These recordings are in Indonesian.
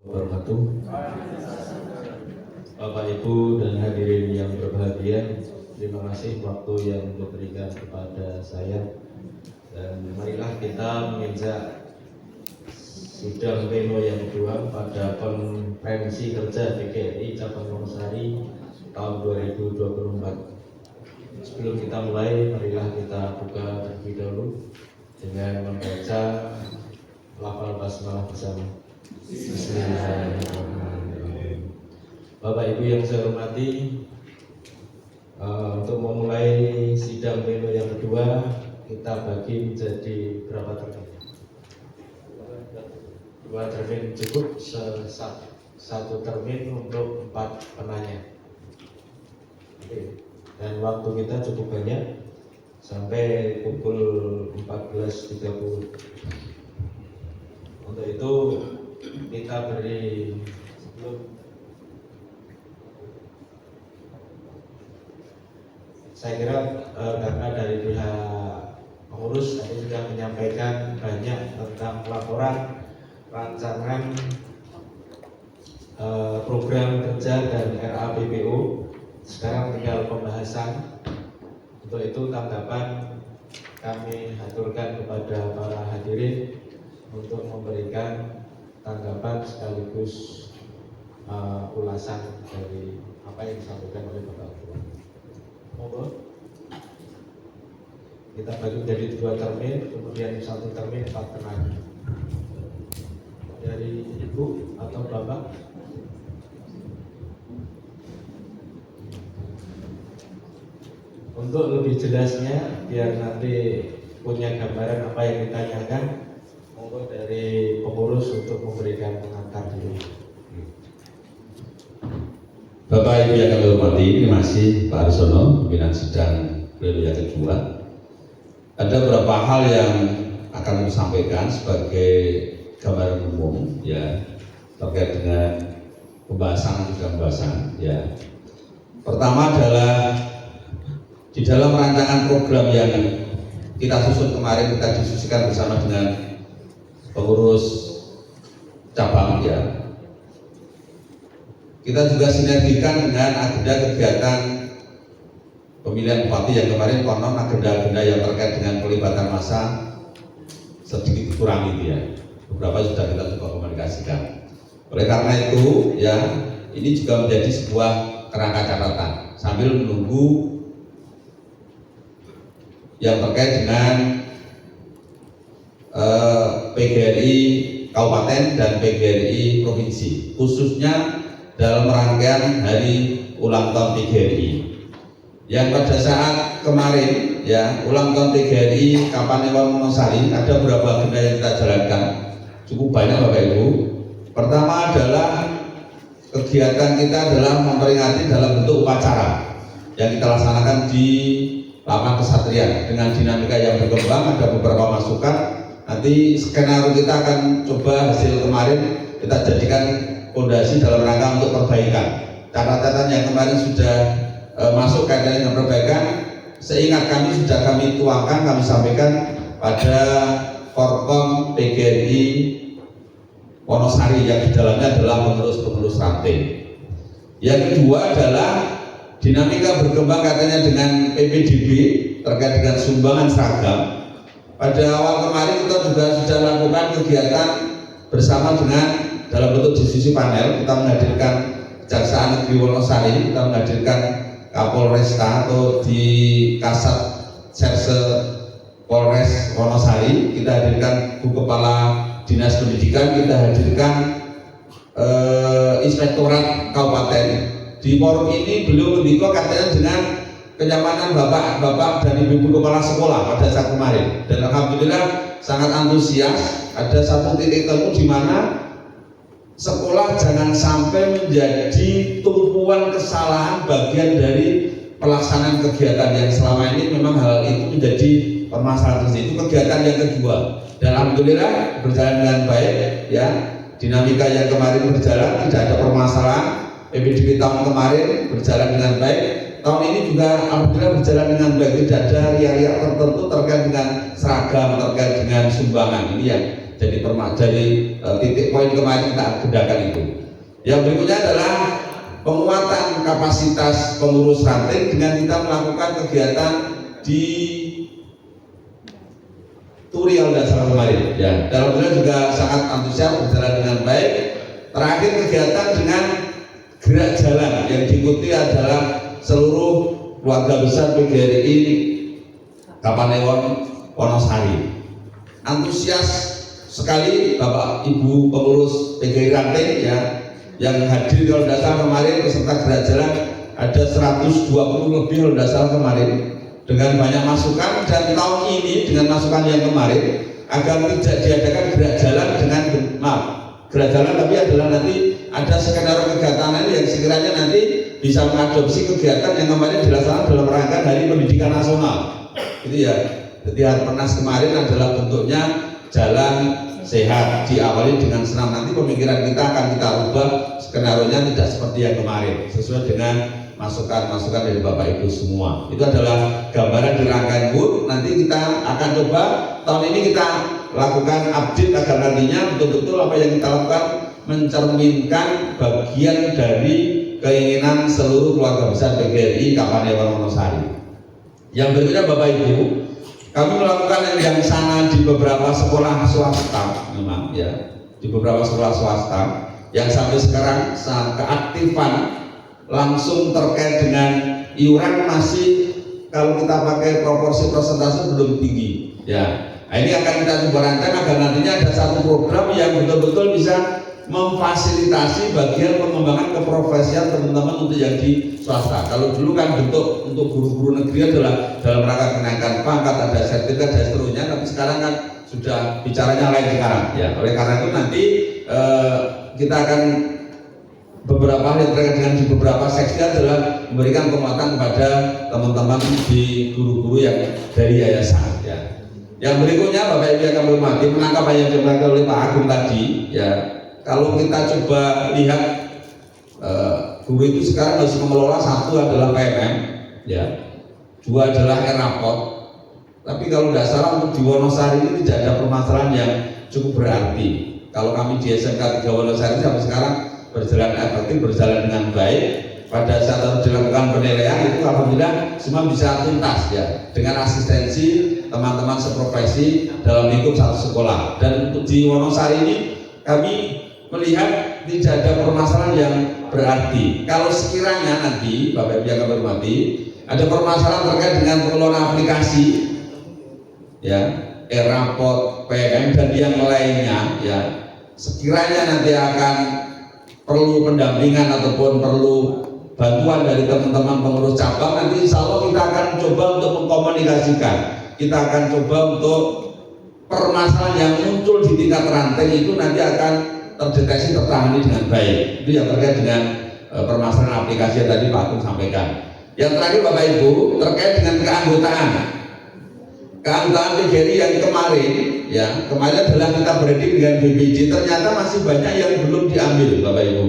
Wabarakatuh. Bapak Ibu dan hadirin yang berbahagia, terima kasih waktu yang diberikan kepada saya. Dan marilah kita menginjak sidang pleno yang kedua pada konferensi kerja PGRI Cabang Wonosari tahun 2024. Sebelum kita mulai, marilah kita buka terlebih dahulu dengan membaca lafal basmalah bersama. Bismillahirrahmanirrahim. Bapak Ibu yang saya hormati, untuk memulai sidang pleno yang kedua, kita bagi menjadi berapa termin? 2 termin cukup, satu termin untuk 4 penanya. Oke. Dan waktu kita cukup banyak sampai pukul 14.30. Untuk itu kita beri sebelum saya kira karena dari pihak pengurus tadi sudah menyampaikan banyak tentang laporan rancangan program kerja dan RAPBO. Sekarang tinggal pembahasan. Untuk itu tanggapan kami haturkan kepada para hadirin untuk memberikan tanggapan sekaligus ulasan dari apa yang disampaikan oleh Bapak Ketua. Monggo. Kita bagi menjadi 2 termin, kemudian 1 termin 4 penanya. Dari Ibu atau Bapak? Untuk lebih jelasnya, biar nanti punya gambaran apa yang ditanyakan, monggo dari pengurus untuk memberikan pengantar dulu. Bapak Ibu yang kami hormati, terima kasih Pak Arsono, pimpinan sidang pleno yang kedua. Ada beberapa hal yang akan kami sampaikan sebagai gambaran umum, ya, terkait dengan pembahasan ya. Pertama adalah di dalam rancangan program yang kita susun kemarin, kita diskusikan bersama dengan pengurus cabang, ya. Kita juga sinergikan dengan agenda kegiatan pemilihan bupati yang kemarin, konon agenda-agenda yang terkait dengan pelibatan massa sedikit kurang itu, ya. Beberapa sudah kita coba komunikasikan. Oleh karena itu, ya, ini juga menjadi sebuah kerangka catatan sambil menunggu yang terkait dengan PGRI Kabupaten dan PGRI Provinsi, khususnya dalam rangkaian hari ulang tahun PGRI yang pada saat kemarin, ya, ulang tahun PGRI Kapanewon Wonosari, ada beberapa agenda yang kita jalankan cukup banyak Bapak Ibu. Pertama adalah kegiatan kita adalah memperingati dalam bentuk upacara yang kita laksanakan di lapangan Kesatrian dengan dinamika yang berkembang. Ada beberapa masukan, nanti skenario kita akan coba hasil kemarin kita jadikan fondasi dalam rangka untuk perbaikan. Catatan yang kemarin sudah masuk kaitannya dengan perbaikan, seingat kami sudah kami tuangkan, kami sampaikan pada Forkom PGRI Wonosari yang di dalamnya adalah pengurus-pengurus ranting. Yang kedua adalah dinamika berkembang katanya dengan PPDB terkait dengan sumbangan seragam. Pada awal kemarin kita juga sudah lakukan kegiatan bersama dengan dalam bentuk diskusi panel. Kita menghadirkan Kejaksaan Negeri Wonosari, kita menghadirkan Kapolresta atau di Kasat Serse Polres Wonosari, kita hadirkan Bu Kepala Dinas Pendidikan, kita hadirkan Inspektorat Kabupaten. Di forum ini beliau mendiko katanya dengan kenyamanan bapak-bapak dan ibu-ibu kepala sekolah pada saat kemarin, dan alhamdulillah sangat antusias. Ada satu titik temu di mana sekolah jangan sampai menjadi tumpuan kesalahan bagian dari pelaksanaan kegiatan yang selama ini memang hal itu menjadi permasalahan. Itu kegiatan yang kedua, dan alhamdulillah berjalan dengan baik, ya. Dinamika yang kemarin berjalan, tidak ada permasalahan. PPDB tahun kemarin berjalan dengan baik, tahun ini juga alhamdulillah berjalan dengan baik. Tidak ada riak-riak tertentu terkait dengan seragam, terkait dengan sumbangan. Ini yang Jadi titik poin kemarin kita agendakan itu. Yang berikutnya adalah penguatan kapasitas pengurus ranting dengan kita melakukan kegiatan di Turiau dan Salah kemarin. Ya, alhamdulillah juga sangat antusias, berjalan dengan baik. Terakhir kegiatan dengan gerak jalan yang diikuti adalah seluruh keluarga besar PGRI Kapanewon Wonosari. Antusias sekali Bapak Ibu pengurus PGRI Ranting ya, yang hadir kalau tidak salah kemarin peserta gerak jalan ada 120 lebih kalau tidak salah kemarin, dengan banyak masukan. Dan tahun ini dengan masukan yang kemarin agar tidak diadakan gerak jalan dengan gerak jalan, tapi adalah nanti ada skenario kegiatan yang sekiranya nanti bisa mengadopsi kegiatan yang kemarin dilaksanakan dalam rangka Hari Pendidikan Nasional itu ya. Jadi Harpernas kemarin adalah bentuknya jalan sehat, diawali dengan senam. Nanti pemikiran kita akan kita ubah skenario-nya tidak seperti yang kemarin, sesuai dengan masukan-masukan dari Bapak Ibu semua. Itu adalah gambaran di rangkaian BUR. Nanti kita akan coba tahun ini kita lakukan update agar nantinya betul-betul apa yang kita lakukan mencerminkan bagian dari keinginan seluruh keluarga besar PGRI Kapanewon Wonosari. Yang berikutnya Bapak Ibu, kami melakukan yang sana di beberapa sekolah swasta, memang ya, di beberapa sekolah swasta yang sampai sekarang keaktifan langsung terkait dengan iuran masih, kalau kita pakai proporsi persentase belum tinggi ya. Nah, ini akan kita coba rancang agar nantinya ada satu program yang betul-betul bisa memfasilitasi bagian pengembangan keprofesian teman-teman untuk yang di swasta. Kalau dulu kan bentuk untuk guru-guru negeri adalah dalam rangka kenaikan pangkat, ada sertifikat dan seterusnya, tapi sekarang kan sudah bicaranya lain sekarang ya. Oleh karena itu nanti kita akan beberapa hal yang terkait dengan di beberapa seksi adalah memberikan penguatan kepada teman-teman di guru-guru yang dari yayasan ya. Yang berikutnya Bapak Ibu yang kami hormati, menangkap apa yang disampaikan oleh Pak Agung tadi ya. Kalau kita coba lihat guru itu sekarang harus mengelola, satu adalah PMM ya, dua adalah rapot. Tapi kalau tidak salah untuk di Wonosari ini tidak ada permasalahan yang cukup berarti. Kalau kami di SMK 3 Wonosari sampai sekarang berjalan efektif, berjalan dengan baik. Pada saat harus dilakukan penilaian itu alhamdulillah semua bisa tuntas ya, dengan asistensi teman-teman seprofesi dalam lingkup satu sekolah. Dan untuk di Wonosari ini kami melihat tidak ada permasalahan yang berarti. Kalau sekiranya nanti Bapak Ibu yang kami hormati ada permasalahan terkait dengan pengelolaan aplikasi ya, rapot, PM dan yang lainnya ya, sekiranya nanti akan perlu pendampingan ataupun perlu bantuan dari teman-teman pengurus cabang, nanti insya Allah kita akan coba untuk mengkomunikasikan, kita akan coba untuk permasalahan yang muncul di tingkat ranting itu nanti akan terdeteksi, tertangani dengan baik. Itu yang terkait dengan permasalahan aplikasi yang tadi Pak Agung sampaikan. Yang terakhir Bapak Ibu terkait dengan keanggotaan PGRI yang kemarin ya, kemarin adalah kita bereding dengan BPJ, ternyata masih banyak yang belum diambil Bapak Ibu.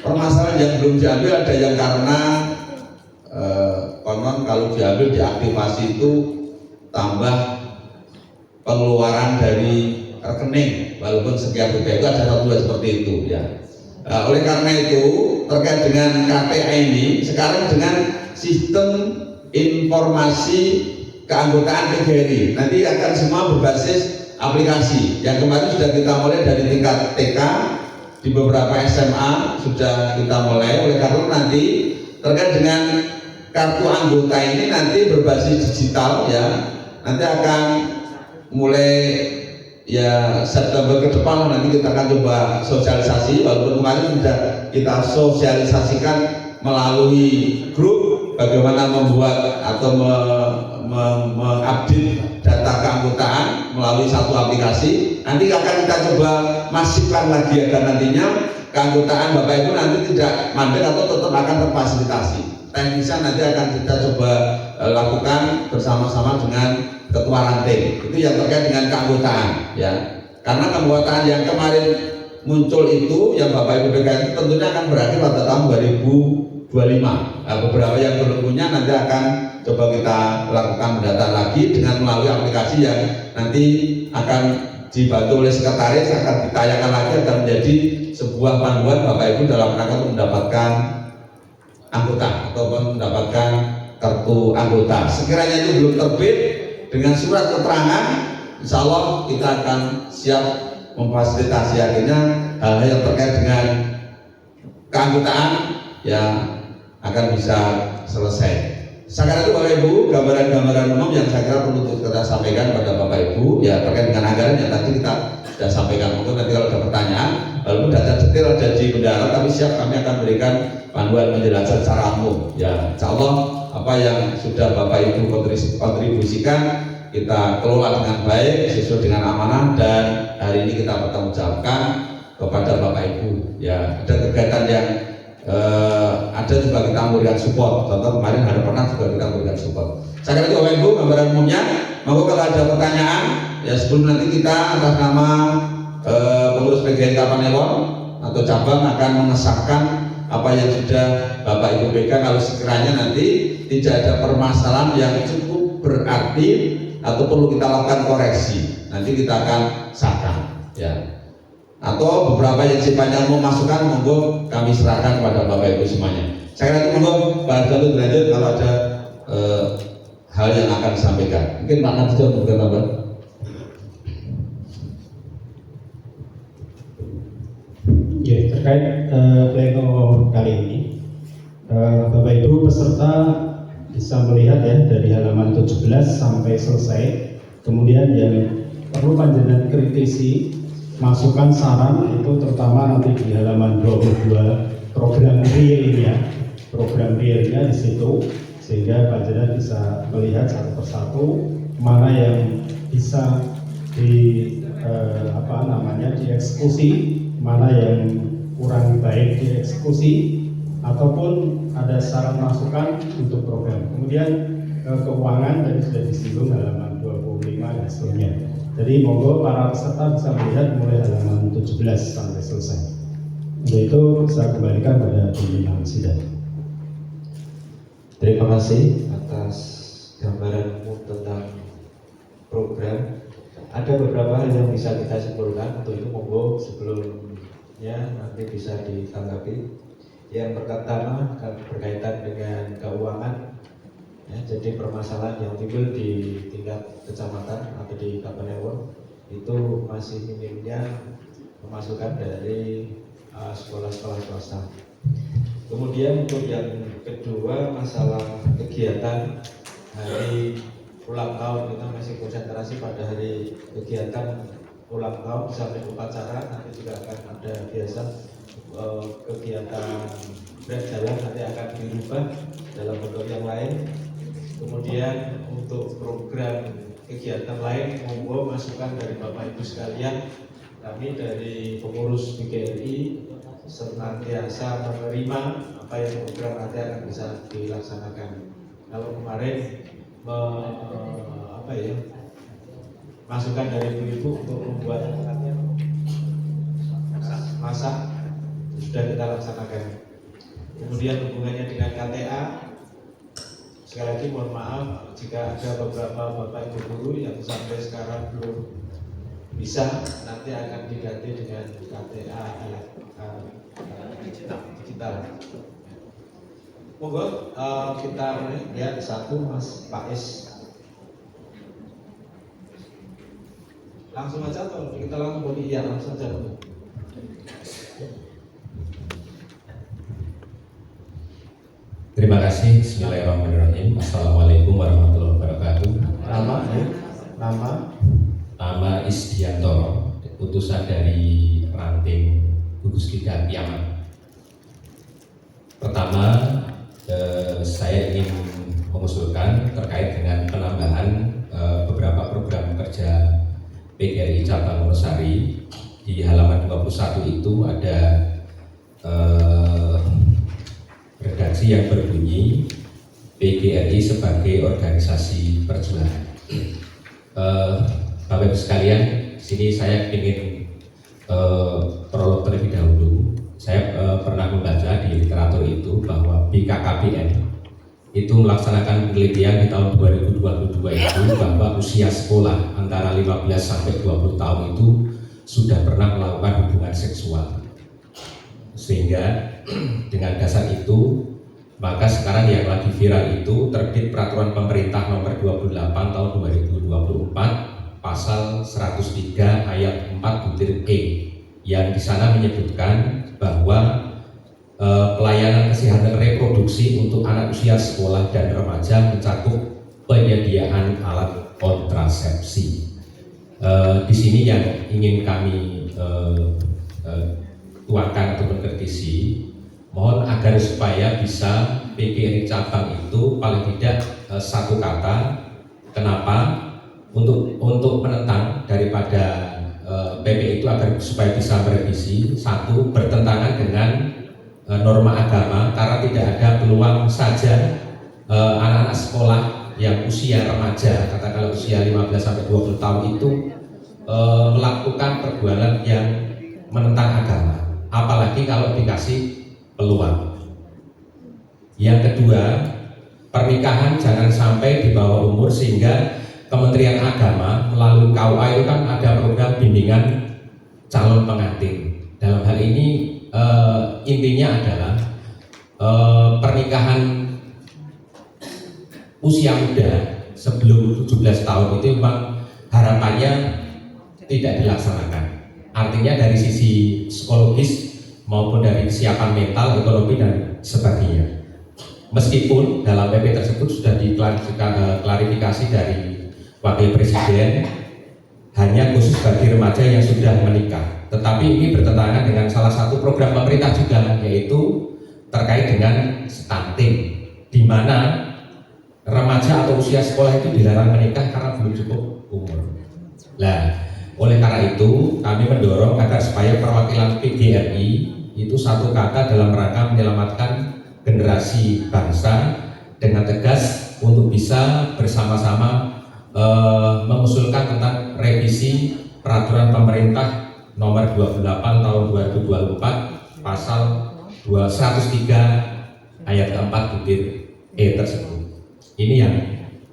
Permasalahan yang belum diambil ada yang karena konon kalau diambil diaktifasi itu tambah pengeluaran dari rekening walaupun sekian rupiah, itu ada satu seperti itu ya. Oleh karena itu terkait dengan KTA ini sekarang dengan sistem informasi keanggotaan PGRI nanti akan semua berbasis aplikasi. Yang kemarin sudah kita mulai dari tingkat TK, di beberapa SMA sudah kita mulai. Oleh karena nanti terkait dengan kartu anggota ini nanti berbasis digital ya, nanti akan mulai ya September ke depan nanti kita akan coba sosialisasi, walaupun kemarin sudah kita sosialisasikan melalui grup bagaimana membuat atau mengupdate data keanggotaan melalui satu aplikasi. Nanti akan kita coba masifkan lagi agar nantinya keanggotaan Bapak Ibu nanti tidak mandek atau tetap akan terfasilitasi. Teknisnya nanti akan kita coba lakukan bersama-sama dengan ketua ranting. Itu yang terkait dengan keanggotaan ya. Karena keanggotaan yang kemarin muncul itu yang Bapak Ibu pegang itu tentunya akan berakhir pada tahun 2025. Nah, beberapa yang belum punya nanti akan coba kita lakukan mendata lagi dengan melalui aplikasi yang nanti akan dibantu oleh sekretaris akan ditayangkan lagi, akan menjadi sebuah panduan Bapak Ibu dalam rangka untuk mendapatkan anggota ataupun mendapatkan kartu anggota. Sekiranya itu belum terbit dengan surat keterangan, insya Allah kita akan siap memfasilitasi akhirnya hal-hal yang terkait dengan keanggotaan yang akan bisa selesai. Sekarang itu Bapak Ibu, gambaran-gambaran umum yang saya kira perlu kita sampaikan pada Bapak Ibu ya terkait dengan anggaran yang tadi kita sudah sampaikan. Mungkin nanti kalau ada pertanyaan, walaupun data detail ada di bendara, tapi siap kami akan berikan panduan penjelasan secara umum. Ya, insya Allah apa yang sudah Bapak Ibu kontribusikan kita kelola dengan baik sesuai dengan amanah, dan hari ini kita bertanggungjawabkan kepada Bapak Ibu. Ya, ada kegiatan yang ada juga kita memberikan support. Contoh kemarin hari pernah juga kita memberikan support. Saya kira itu Bapak Ibu gambaran umumnya. Monggo kalau ada pertanyaan ya sebelum nanti kita atas nama pengurus PGRI Kapanewon atau cabang akan mengesahkan apa yang sudah Bapak Ibu pegang. Kalau sekiranya nanti tidak ada permasalahan yang cukup berarti atau perlu kita lakukan koreksi, nanti kita akan sahkan ya. Atau beberapa yang sifatnya mau masukan, monggo kami serahkan kepada Bapak Ibu semuanya. Saya kira monggo Pak Jalur lanjut kalau ada hal yang akan disampaikan. Mungkin Pak Najib memberikan tambahan. Ya, terkait pleno kali ini, Bapak Ibu peserta bisa melihat ya dari halaman 17 sampai selesai. Kemudian yang perlu panjenengan kritisi, masukan saran itu terutama nanti di halaman 22 program realnya di situ, sehingga panjenengan bisa melihat satu persatu mana yang bisa dieksekusi, mana yang kurang baik dieksekusi, ataupun ada saran masukan untuk program. Kemudian keuangan tadi sudah disinggung halaman 25 dan seterusnya. Jadi monggo para peserta bisa melihat mulai halaman 17 sampai selesai. Untuk itu saya kembalikan pada pimpinan sidang. Terima kasih atas gambaran umum tentang program. Ada beberapa hal yang bisa kita simpulkan. Untuk itu monggo sebelumnya nanti bisa ditanggapi. Yang pertama berkaitan dengan keuangan. Ya, jadi permasalahan yang timbul di tingkat kecamatan atau di Kapanewon itu masih minimnya pemasukan dari sekolah-sekolah swasta. Kemudian untuk yang kedua, masalah kegiatan hari ulang tahun, kita masih konsentrasi pada hari kegiatan ulang tahun sampai upacara. Nanti juga akan ada biasa kegiatan berjalan nanti akan dirubah dalam bentuk yang lain. Kemudian untuk program kegiatan lain, monggo masukan dari Bapak Ibu sekalian. Kami dari pengurus PGRI senantiasa menerima apa yang program nanti akan bisa dilaksanakan. Kalau kemarin masukan dari Ibu untuk membuat masak sudah kita laksanakan. Kemudian hubungannya dengan KTA, sekali lagi mohon maaf jika ada beberapa Bapak Ibu guru yang sampai sekarang belum bisa, nanti akan diganti dengan KTA digital. Monggo kita lihat satu Mas Pais. Langsung aja atau kita langsung boleh? Iya, langsung aja. Terima kasih. Bismillahirrahmanirrahim. Assalamualaikum warahmatullahi wabarakatuh. Nama Isdianto, utusan dari ranting gugus tiga Piaman. Pertama, saya ingin mengusulkan terkait dengan penambahan beberapa program kerja PGRI Cabang Wonosari. Di halaman 21 itu ada redaksi yang berbunyi PGRI sebagai organisasi perjuangan. Bapak Ibu sekalian, di sini saya ingin prolog terlebih dahulu. Saya pernah membaca di literatur itu bahwa BKKBN itu melaksanakan penelitian di tahun 2022 itu bahwa usia sekolah antara antara 15 sampai 20 tahun itu sudah pernah melakukan hubungan seksual. Sehingga dengan dasar itu, maka sekarang yang lagi viral itu terbit peraturan pemerintah nomor 28 tahun 2024 pasal 103 ayat 4 butir E, yang di sana menyebutkan bahwa pelayanan kesehatan reproduksi untuk anak usia sekolah dan remaja mencakup penyediaan alat kontrasepsi. Di sini yang ingin kami tuangkan atau kritisi, mohon agar supaya bisa PGRI cabang itu paling tidak satu kata. Kenapa? Untuk menentang daripada PP itu agar supaya bisa merevisi. Satu, bertentangan dengan norma agama, karena tidak ada peluang saja anak-anak sekolah yang usia remaja, katakanlah usia 15 sampai 20 tahun itu melakukan perbuatan yang menentang agama, apalagi kalau dikasih peluang. Yang kedua, pernikahan jangan sampai di bawah umur, sehingga Kementerian Agama melalui KUA itu kan ada program bimbingan calon pengantin. Dalam hal ini intinya adalah pernikahan usia muda sebelum 17 tahun itu memang harapannya tidak dilaksanakan. Artinya dari sisi psikologis maupun dari kesiapan mental, ekonomi dan sebagainya. Meskipun dalam PP tersebut sudah diklarifikasi dari Wakil Presiden hanya khusus bagi remaja yang sudah menikah, tetapi ini bertentangan dengan salah satu program pemerintah juga, yaitu terkait dengan stunting, di mana remaja atau usia sekolah itu dilarang menikah karena belum cukup umur. Nah, oleh karena itu kami mendorong agar supaya perwakilan PGRI itu satu kata dalam rangka menyelamatkan generasi bangsa dengan tegas untuk bisa bersama-sama mengusulkan tentang revisi peraturan pemerintah nomor 28 tahun 2024 pasal 103 ayat 4 butir E tersebut. Ini yang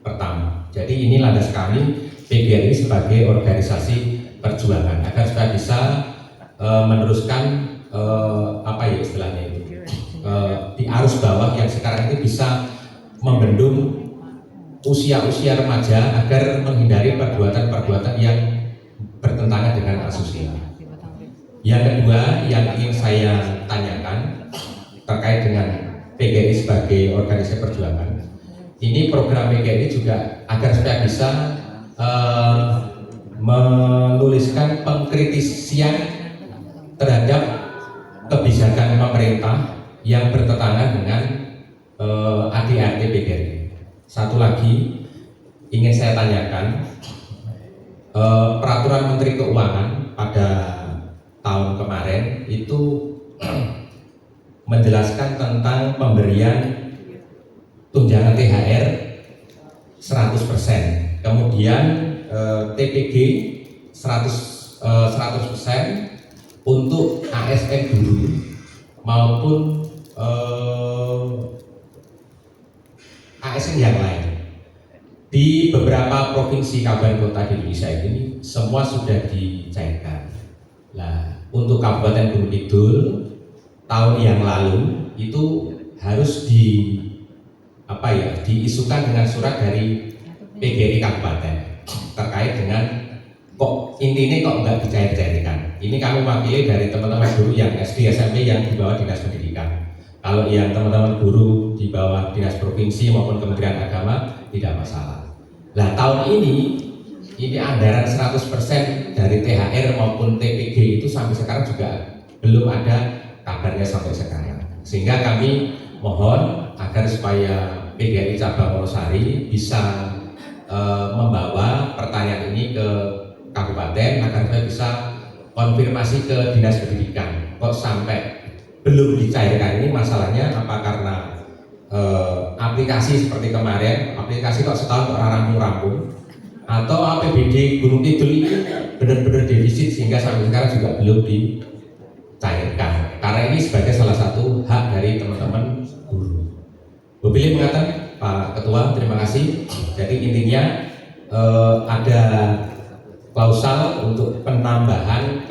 pertama. Jadi ini landas kami PGRI sebagai organisasi perjuangan agar supaya bisa meneruskan apa ya istilahnya itu di arus bawah yang sekarang itu bisa membendung usia-usia remaja agar menghindari perbuatan-perbuatan yang bertentangan dengan asusila. Yang kedua yang ingin saya tanyakan terkait dengan PGRI sebagai organisasi perjuangan, ini program PGRI juga agar supaya bisa menuliskan pengkritisian terhadap kebijakan pemerintah yang bertentangan dengan ADART PGRI. Satu lagi ingin saya tanyakan, peraturan Menteri Keuangan pada tahun kemarin itu menjelaskan tentang pemberian tunjangan THR 100%, kemudian TPG 100% untuk ASN guru maupun ASN yang lain. Di beberapa provinsi kabupaten kota di Indonesia ini semua sudah dicairkan. Nah, untuk Kabupaten Gunung Kidul tahun yang lalu itu harus diisukan dengan surat dari PGRI Kabupaten terkait dengan kok intinya kok nggak dicair-cairkan. Ini kami wakili dari teman-teman guru yang SD SMP yang di bawah Dinas Pendidikan. Kalau yang teman-teman guru di bawah Dinas Provinsi maupun Kementerian Agama tidak masalah. Nah, tahun ini anggaran 100% dari THR maupun TPG itu sampai sekarang juga belum ada kabarnya sampai sekarang. Sehingga kami mohon agar supaya PGRI Cabang Wonosari bisa membawa pertanyaan ini ke kabupaten agar saya bisa konfirmasi ke Dinas Pendidikan. Kok sampai belum dicairkan ini masalahnya apa karena aplikasi seperti kemarin, aplikasi kok setahun kok rampung-rampung, atau APBD Gunung Kidul ini benar-benar defisit sehingga sampai sekarang juga belum dicairkan. Karena ini sebagai salah satu hak dari teman-teman guru. Bu Billy mengatakan, Pak Ketua, terima kasih. Jadi intinya ada klausal untuk penambahan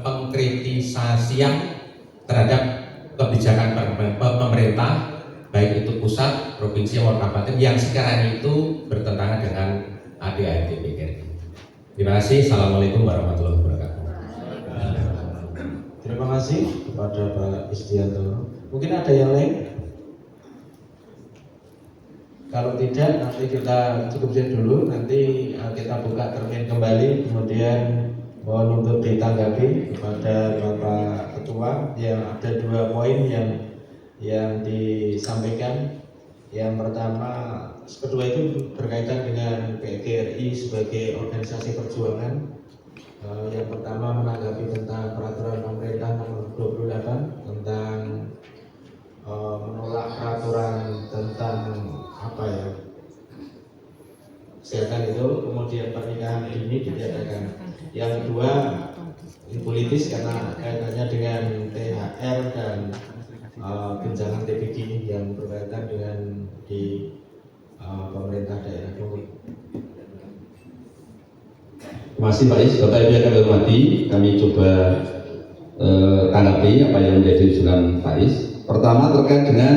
pengkritisasian terhadap kebijakan pemerintah, baik itu pusat, provinsi, maupun kabupaten yang sekarang itu bertentangan dengan ADART PGRI. Terima kasih. Assalamualaikum warahmatullahi wabarakatuh. Terima kasih kepada Pak Istianto. Mungkin ada yang lain? Kalau tidak, nanti kita cukupkan dulu. Nanti kita buka termin kembali. Kemudian mohon untuk ditanggapi kepada Bapak Ketua. Yang ada 2 poin yang disampaikan. Yang pertama, kedua itu berkaitan dengan PGRI sebagai organisasi perjuangan. Yang pertama menanggapi tentang peraturan pemerintah nomor 28 tentang menolak peraturan tentang kesehatan itu, kemudian pernikahan dini ditiadakan. Yang kedua politis karena kaitannya dengan THR dan tunjangan TPG yang berkaitan dengan di pemerintah daerah. Terima kasih Pak Is. Bapak Ibu yang kami hormati, kami coba tanggapi apa yang menjadi usulan Pak Is. Pertama terkait dengan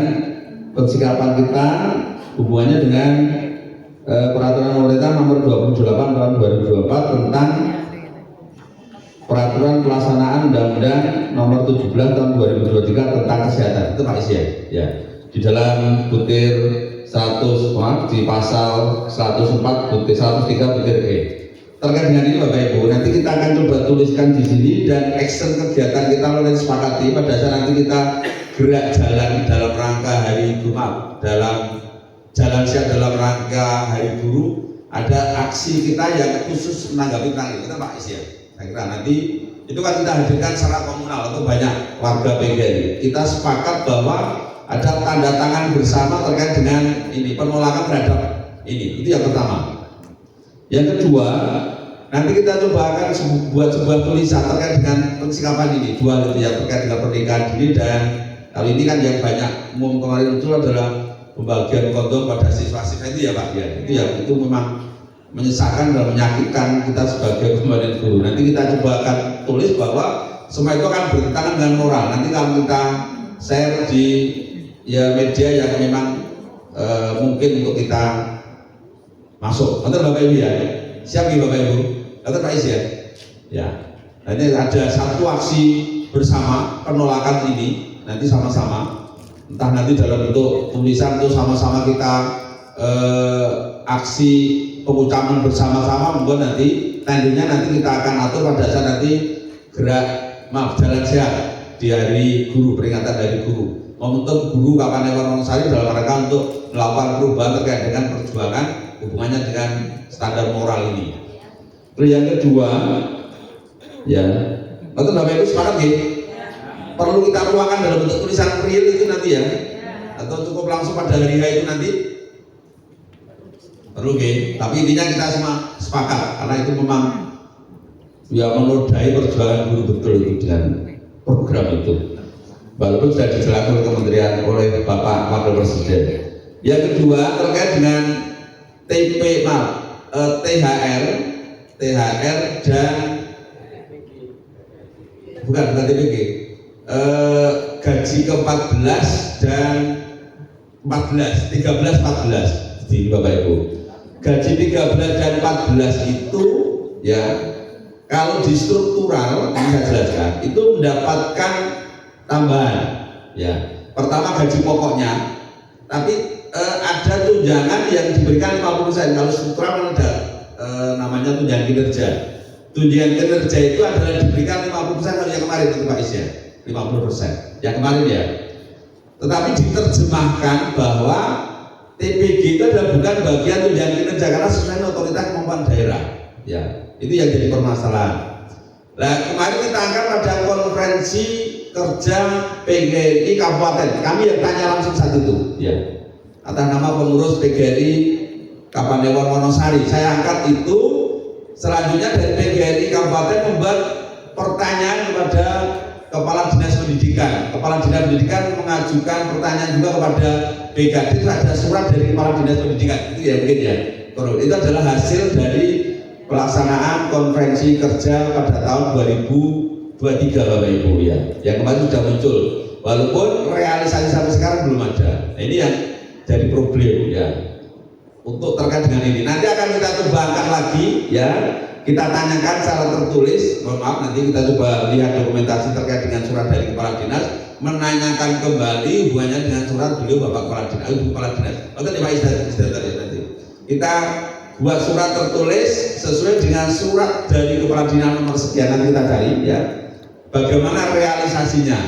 persikapan kita hubungannya dengan peraturan pemerintah nomor 28 tahun 2024 tentang peraturan pelaksanaan undang-undang nomor 17 tahun 2023 tentang kesehatan. Itu Pak Is ya. Di dalam butir 100 di pasal 104 butir 103 butir E. Terkait dengan ini Bapak Ibu, nanti kita akan coba tuliskan di sini dan action kegiatan kita mulai disepakati pada saat nanti kita gerak jalan dalam rangka Hari Guru, dalam jalan siap dalam rangka Hari Guru, ada aksi kita yang khusus menanggapi tentang itu, Pak Is ya. Saya kira nanti itu kan kita hadirkan secara komunal atau banyak warga PGRI. Kita sepakat bahwa ada tanda tangan bersama terkait dengan ini penolakan terhadap ini. Itu yang pertama. Yang kedua, nanti kita coba akan buat sebuah tulisan terkait dengan persikapan ini. Dua itu yang terkait dengan pernikahan dini dan kali ini kan yang banyak umum kemarin itu adalah pembagian kondom pada siswa-siswa itu ya Pak ya. Itu memang menyesalkan dan menyakitkan kita sebagai pembantu guru. Nanti kita coba akan tulis bahwa semua itu akan bertentangan dengan moral. Nanti kalau kita share di media yang memang mungkin untuk kita masuk. Nanti Bapak Ibu ya, siap ya Bapak Ibu. Nanti Pak Is ya. Ya. Nanti ada satu aksi bersama penolakan ini. Nanti sama-sama. Entah nanti dalam bentuk tulisan itu sama-sama kita aksi pengucapan bersama-sama. Mungkin nanti tandingnya nanti kita akan atur pada saat nanti jalan sehat di Hari Guru, peringatan Hari Guru. Momentum Guru Kabupaten Wonosari dalam rangka untuk melakukan perubahan terkait dengan perjuangan hubungannya dengan standar moral ini. Terus yang kedua, ya, betul Bapak Ibu sepakat ya? Perlu kita tuangkan dalam bentuk tulisan real itu nanti ya? Atau cukup langsung pada hari itu nanti? Perlu ya? Tapi intinya kita semua sepakat karena itu memang ya menodai perjuangan guru betul itu dengan program itu. Walaupun sudah dijelaskan kementerian oleh Bapak Wakil Presiden. Yang kedua terkait dengan THR dan bukan TPG, gaji ke-14 dan 13-14 di Bapak Ibu. Gaji 13 dan 14 itu ya kalau di struktural bisa jelaskan itu mendapatkan tambahan ya. Pertama gaji pokoknya, tapi ada tunjangan yang diberikan 50%. Kalau struktural ada namanya tunjangan kinerja. Tunjangan kinerja itu adalah diberikan 50% kalau yang kemarin itu Pak Is ya, 50%. Yang kemarin ya. Tetapi diterjemahkan bahwa TPG itu adalah bukan bagian tunjangan kinerja karena sesuai otoritas kemampuan daerah. Ya, itu yang jadi permasalahan. Nah, kemarin kita angkat pada konferensi kerja PGRI Kabupaten. Kami yang tanya langsung saat itu, ya. Atas nama pengurus PGRI Kabupaten Wonosari, saya angkat itu. Selanjutnya dari PGRI Kabupaten membuat pertanyaan kepada Kepala Dinas Pendidikan. Kepala Dinas Pendidikan mengajukan pertanyaan juga kepada BKD. Itu ada surat dari Kepala Dinas Pendidikan. Itu ya mungkin ya. Itu adalah hasil dari pelaksanaan konferensi kerja pada tahun 2023 Bapak Ibu ya. Yang kemarin sudah muncul, walaupun realisasi sampai sekarang belum ada. Nah, ini yang jadi problem ya. Untuk terkait dengan ini, nanti akan kita coba angkat lagi ya. Kita tanyakan secara tertulis, mohon maaf nanti kita coba lihat dokumentasi terkait dengan surat dari Kepala Dinas, menanyakan kembali hubungannya dengan surat beliau Bapak Kepala Dinas, Ibu Kepala Dinas. Oke, Pak Istiadat ya nanti. Kita buat surat tertulis sesuai dengan surat dari Kepala Dinas nomor sekian, nanti kita cari ya. Bagaimana realisasinya?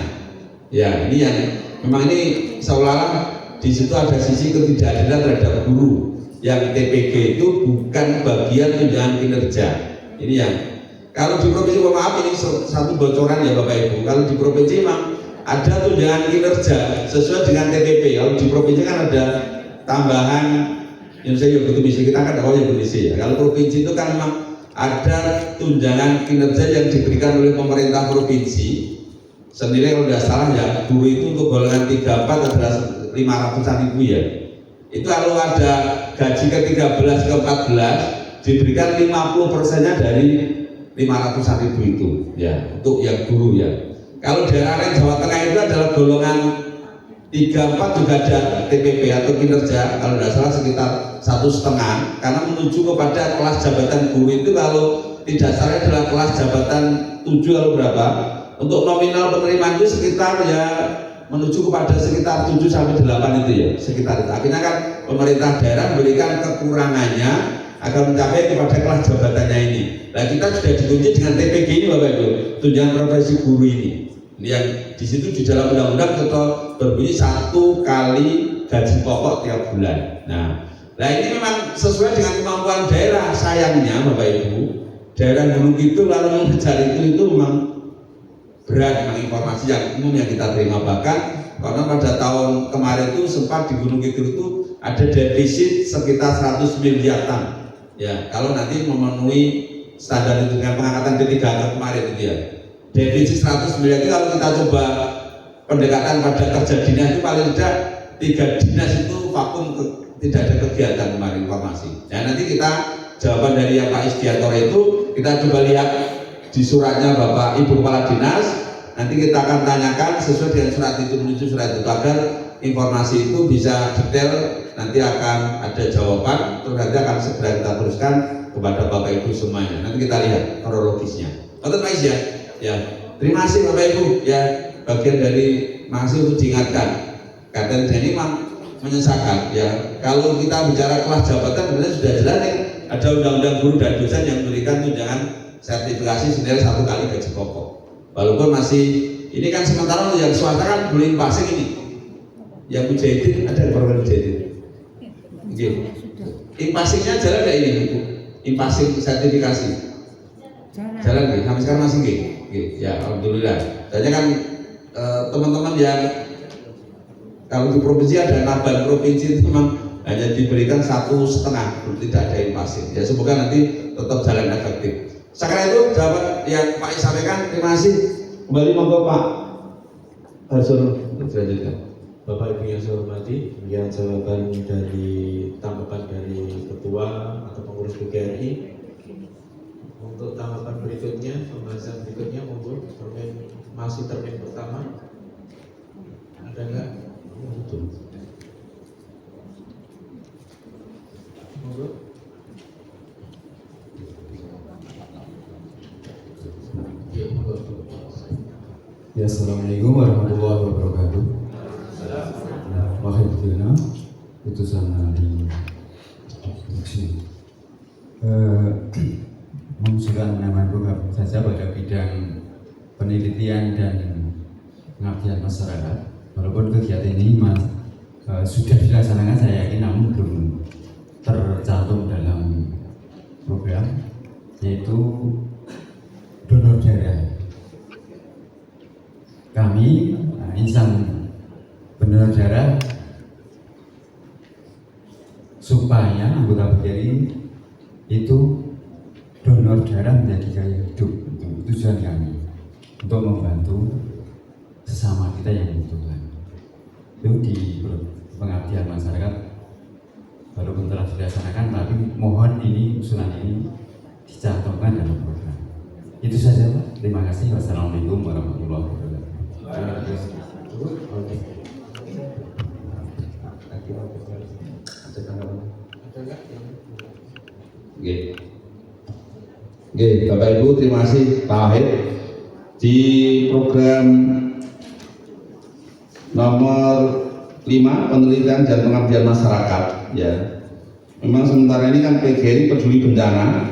Ya, ini yang memang ini seolah-olah di situ ada sisi ketidakadilan terhadap guru. Yang TPG itu bukan bagian tunjangan kinerja. Ini yang kalau di provinsi, maaf ini satu bocoran ya Bapak Ibu. Kalau di provinsi memang ada tunjangan kinerja sesuai dengan TPP. Kalau di provinsi kan ada tambahan Indonesia Yogotumisi, kita kan tahu Yogotumisi ya. Kalau provinsi itu kan memang ada tunjangan kinerja yang diberikan oleh pemerintah provinsi senilai kalau tidak salah ya, guru itu untuk golongan 34 adalah 500-an ribu ya. Itu kalau ada gaji ke-13 ke-14 diberikan 50%-nya dari 500-an ribu itu ya, untuk yang guru ya. Kalau daerah lain Jawa Tengah itu adalah golongan 34 juga ada TPP atau kinerja kalau tidak salah sekitar 1,5, karena menuju kepada kelas jabatan guru itu kalau tidak salah adalah kelas jabatan 7 atau berapa. Untuk nominal penerimaan itu sekitar ya menuju kepada sekitar 7 sampai 8 itu ya, sekitar itu. Akhirnya kan pemerintah daerah memberikan kekurangannya agar mencapai kepada kelas jabatannya ini. Nah, kita sudah ditunjuk dengan TPG ini Bapak Ibu, tunjangan profesi guru ini. Ini yang di situ di dalam undang-undang tetap berbunyi 1 kali gaji pokok tiap bulan. Nah ini memang sesuai dengan kemampuan daerah. Sayangnya Bapak Ibu, daerah Gunung Kidul lalu mengejar itu memang berat, memang informasi yang umum yang kita terima. Bahkan karena pada tahun kemarin itu sempat di Gunung Kidul itu ada defisit sekitar 100 miliaran ya, kalau nanti memenuhi standar itu dengan pengangkatan P3K kemarin itu ya, defisit 100 miliar itu kalau kita coba pendekatan pada kerja dinas itu paling tidak 3 dinas itu vakum, tidak ada kegiatan kemarin informasi. Nah nanti kita jawaban dari yang Pak Istianto itu kita coba lihat di suratnya Bapak Ibu Kepala Dinas, nanti kita akan tanyakan sesuai dengan surat itu, menuju surat itu agar informasi itu bisa detail. Nanti akan ada jawaban, terus nanti akan segera kita teruskan kepada Bapak Ibu semuanya. Nanti kita lihat kronologisnya. Betul Pak Is ya? Ya, terima kasih Bapak Ibu ya, bagian dari masih untuk diingatkan. Karena ini memang menyesalkan ya. Kalau kita bicara kelas jabatan sebenarnya sudah jelas nih, ada undang-undang guru dan dosen yang memberikan tunjangan sertifikasi senilai 1 kali gaji pokok. Walaupun masih ini kan sementara untuk yang swasta kan belum passing ini. Yang Mujahidin ada program Mujahidin. Impasingnya jalan nggak ini Bu? Impasing sertifikasi jalan nggak? Sampai sekarang masih nggak? Ya alhamdulillah. Soalnya kan teman-teman yang kalau di provinsi ada naban provinsi itu memang hanya diberikan 1,5, tidak ada impasing. Ya semoga nanti tetap jalan efektif. Sekarang itu jawaban yang Pak Is sampaikan. Terima kasih. Kembali monggo Pak Hasul selanjutnya. Bapak Ibu yang saya hormati, yang jawaban dari tanggapan dari Ketua atau pengurus PGRI. Untuk tanggapan berikutnya, pembahasan berikutnya monggo masih termin pertama. Ada nggak? Monggo. Ya, assalamualaikum warahmatullahi wabarakatuh. Wahidina putusan hari mengusulkan penambahan program saja pada bidang penelitian dan pengabdian masyarakat. Walaupun kegiatan ini sudah dilaksanakan, saya yakin namun belum tercantum dalam program, yaitu donor darah. Kami insan pendonor darah supaya anggota PGRI itu donor darah menjadi gaya hidup. Itu tujuan kami untuk membantu sesama kita yang membutuhkan. Itu di pengabdian masyarakat walaupun telah dilaksanakan, tapi mohon ini usulan ini dicantumkan dalam program. Itu saja Pak. Terima kasih. Wassalamualaikum warahmatullahi wabarakatuh. Oke, Bapak Ibu, terima kasih Pak Wahid. Di program nomor 5 penelitian dan pengabdian masyarakat, ya, memang sementara ini kan PGRI peduli bencana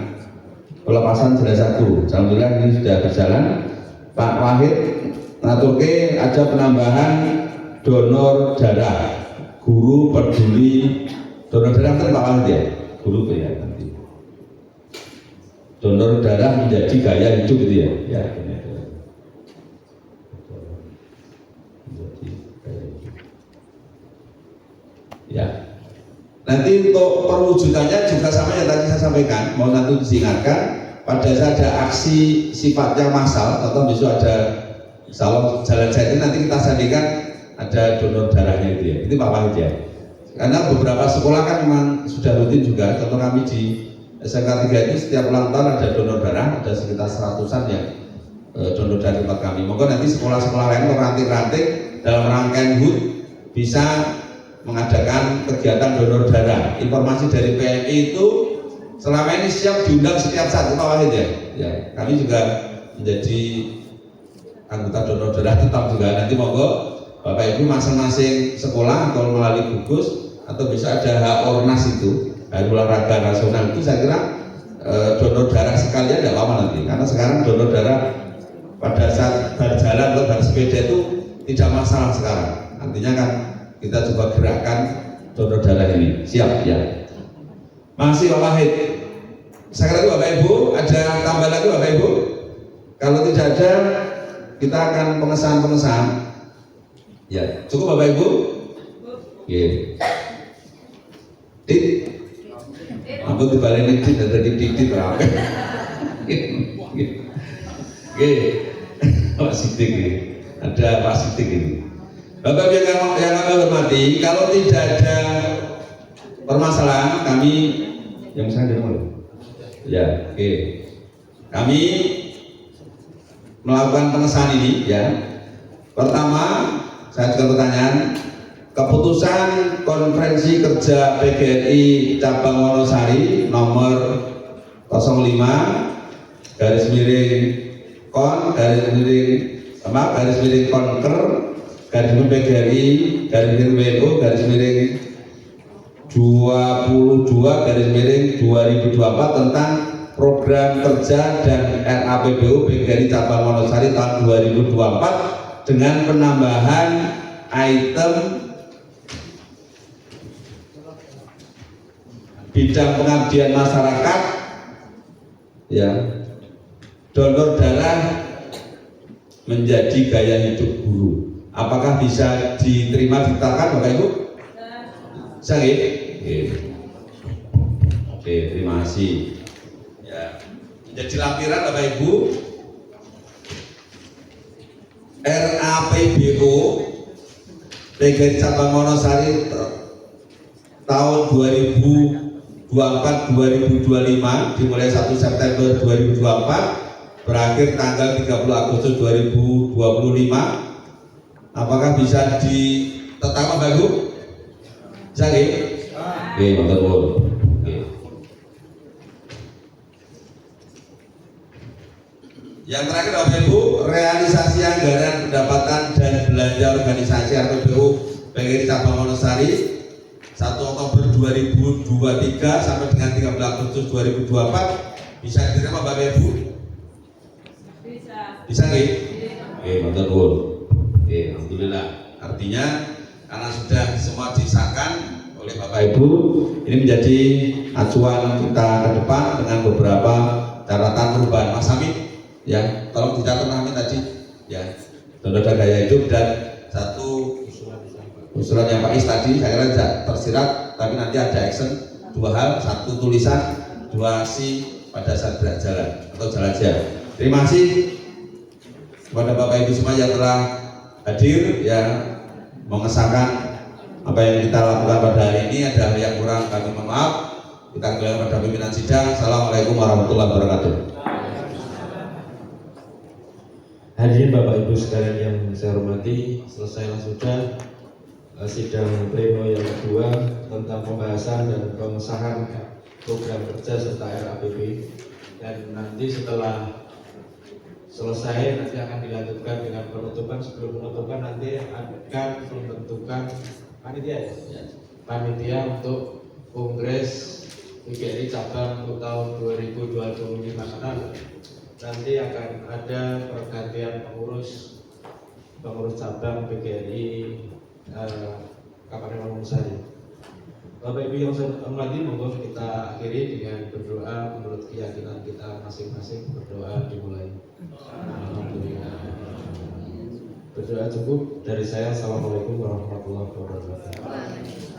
pelepasan jenazah guru. Alhamdulillah ini sudah berjalan. Pak Wahid ngaturke ada penambahan donor darah guru peduli donor darah kan Pak Wahid ya, guru ya nanti donor darah menjadi gaya hidup gitu ya, ya. Ya, nanti untuk perwujudannya juga sama yang tadi saya sampaikan, mau nanti diingatkan pada saat ada aksi sifatnya massal atau besok ada salon jalan jati nanti kita sadikan ada donor darahnya gitu ya, itu Pak Wahid ya. Karena beberapa sekolah kan memang sudah rutin juga, contoh kami di SMK 3 itu setiap ulang tahun ada donor darah, ada sekitar 100-an yang donor darah tempat kami. Monggo nanti sekolah-sekolah lain ranting-ranting dalam rangkaian HUT bisa mengadakan kegiatan donor darah. Informasi dari PMI itu selama ini siap diundang setiap saat, Pak Wahid ya. Ya, kami juga menjadi anggota donor darah tetap juga. Nanti monggo Bapak Ibu masing-masing sekolah atau melalui gugus atau bisa ada Ornas itu, hari olahraga nasional itu saya kira donor darah sekalian tidak lama nanti. Karena sekarang donor darah pada saat berjalan atau bersepeda itu tidak masalah sekarang. Artinya kan kita coba gerakkan donor darah ini. Siap ya. Masih Pak Wahid. Sekali lagi Bapak Ibu, ada tambah lagi Bapak Ibu? Kalau tidak ada, kita akan pengesahan-pengesahan. Ya, cukup Bapak Ibu? Oke. Tit. Ampun dibalik tit ada tit berapa? Oke. Pak Sidik ini. Ada Pak Sidik ini. Bapak yang kami hormati, kalau tidak ada permasalahan kami yang saya dengar, ya, oke. Kami melakukan pengesahan ini, ya. Pertama, saya juga pertanyaan, keputusan konferensi kerja PGRI cabang Wonosari nomor 05 garis miring kon garis miring konker garis miring PGRI garis miring WNU garis miring 22 garis miring 2024 tentang program kerja dan RAPBU PGRI cabang Wonosari tahun 2024 dengan penambahan item bidang pengabdian masyarakat, ya, donor darah menjadi gaya hidup guru. Apakah bisa diterima ditetapkan Bapak Ibu? Bisa nggih? Oke, terima kasih. Ya, menjadi lampiran Bapak Ibu RAPBO PGRI cabang Wonosari tahun 2024-2025 dimulai 1 September 2024 berakhir tanggal 30 Agustus 2025. Apakah bisa ditetapkan Bapak Ibu? Bisa nggih? Oke, monggo. Yang terakhir Bapak Ibu, realisasi anggaran pendapatan dan belanja organisasi RAPBU PGRI cabang Wonosari 1 Oktober 2023 sampai dengan 13 Agustus 2024 bisa diterima Bapak Ibu? Bisa nggih? Oke, monggo. Oke, alhamdulillah. Artinya karena sudah semua disahkan oleh Bapak Ibu, ini menjadi acuan kita ke depan dengan beberapa catatan perubahan. Mas Hamid, ya, tolong dicatat Hamid tadi, ya, donor gaya hidup dan satu usulan yang Pak Is tadi, saya kira tidak tersirat, tapi nanti ada action 2 hal, 1 tulisan, 2 aksi pada saat berjalan atau jalan aja. Terima kasih kepada Bapak Ibu semua yang telah hadir, ya, mengesahkan apa yang kita lakukan pada hari ini. Ada hal yang kurang kami mohon maaf. Kita kembali pada pimpinan sidang. Assalamualaikum warahmatullahi wabarakatuh. Hadirin Bapak Ibu sekalian yang saya hormati, selesailah sudah sidang pleno yang kedua tentang pembahasan dan pengesahan program kerja serta RAPP, dan nanti setelah selesai nanti akan dilanjutkan dengan penutupan. Sebelum penutupan nanti akan membentukan panitia untuk Kongres PGRI cabang untuk tahun 2025, karena nanti akan ada pergantian pengurus cabang PGRI Kabupaten Wonosari. Bapak Ibu yang saya hormati, monggo kita akhiri dengan berdoa menurut keyakinan kita masing-masing. Berdoa dimulai. Alhamdulillah. Berdoa cukup dari saya. Assalamualaikum warahmatullahi wabarakatuh.